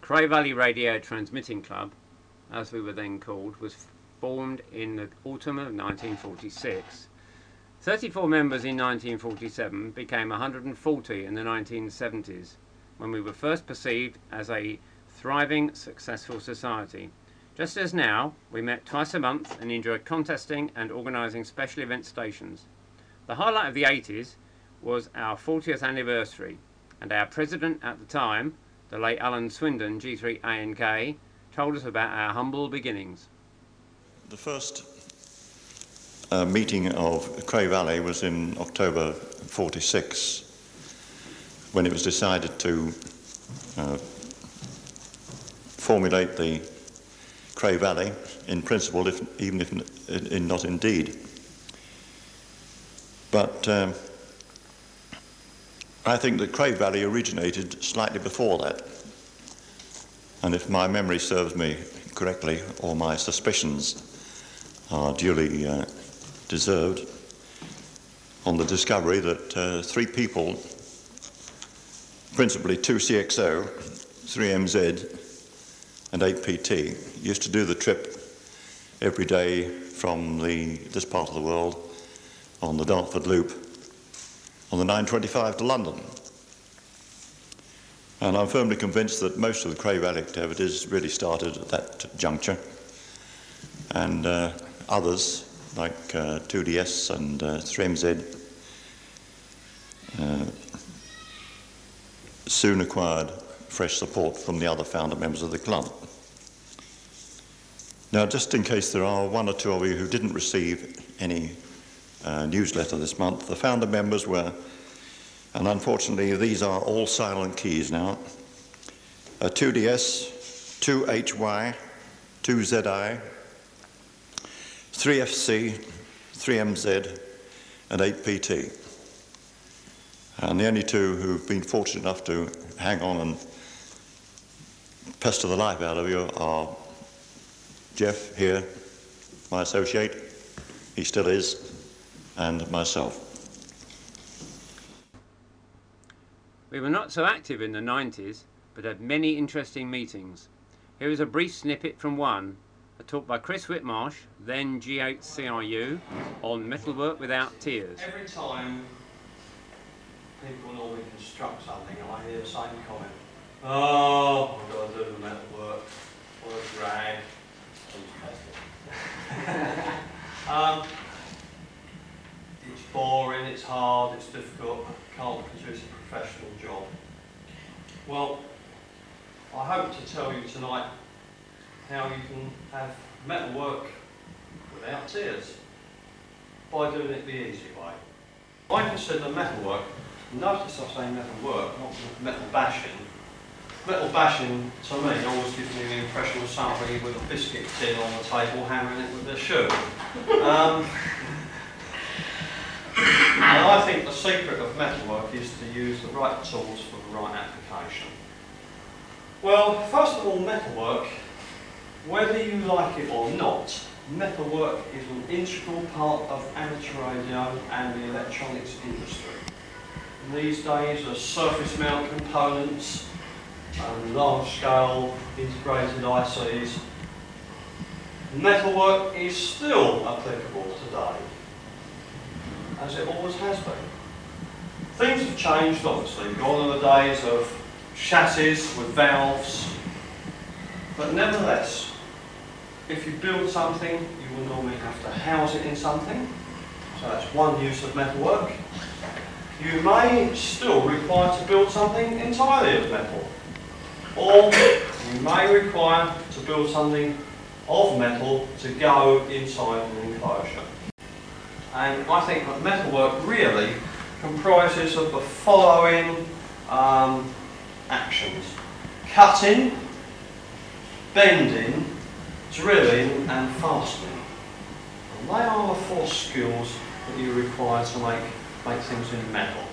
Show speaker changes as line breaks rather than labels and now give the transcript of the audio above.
Cray Valley Radio Transmitting Club, as we were then called, was formed in the autumn of 1946. 34 members in 1947 became 140 in the 1970s, when we were first perceived as a thriving, successful society. Just as now, we met twice a month and enjoyed contesting and organising special event stations. The highlight of the 80s was our 40th anniversary, and our president at the time, the late Alan Swindon, G3ANK, told us about our humble beginnings.
The first meeting of Cray Valley was in October 46, when it was decided to formulate the Cray Valley in principle, even if not in deed. But I think that Cray Valley originated slightly before that. And if my memory serves me correctly, or my suspicions are duly deserved, on the discovery that 3 people, principally 2 CXO, 3 MZ, and 8 PT, used to do the trip every day from this part of the world on the Dartford Loop on the 925 to London. And I'm firmly convinced that most of the Cray Valley activities really started at that juncture, and others like 2DS and 3MZ soon acquired fresh support from the other founder members of the club. Now, just in case there are 1 or 2 of you who didn't receive any newsletter this month, the founder members were, and unfortunately these are all silent keys now, 2DS, 2HY, 2ZI, 3FC, 3MZ, and 8PT. And the only 2 who've been fortunate enough to hang on and pester the life out of you are Jeff here, my associate, he still is, and myself.
We were not so active in the 90s, but had many interesting meetings. Here is a brief snippet from one, a talk by Chris Whitmarsh, then G8CRU, on metalwork without tears.
Every time people normally construct something, I hear the same comment. Oh, I've got to do the metalwork, what a drag. It's boring, it's hard, it's difficult, can't produce a professional job. Well, I hope to tell you tonight how you can have metalwork without tears, by doing it the easy way. I consider metalwork, notice I say metalwork, not metal bashing. Metal bashing, to me, always gives me the impression of somebody with a biscuit tin on the table hammering it with their shoe. And I think the secret of metalwork is to use the right tools for the right application. Well, first of all, metalwork, whether you like it or not, metalwork is an integral part of amateur radio and the electronics industry. These days, the surface mount components and large-scale integrated ICs, metalwork is still applicable today, as it always has been. Things have changed, obviously. Gone are the days of chassis with valves, but nevertheless, if you build something, you will normally have to house it in something, so that's one use of metalwork. You may still require to build something entirely of metal, or you may require to build something of metal to go inside an enclosure. And I think that metalwork really comprises of the following actions: cutting, bending, drilling and fastening. And they are the 4 skills that you require to make things in metal.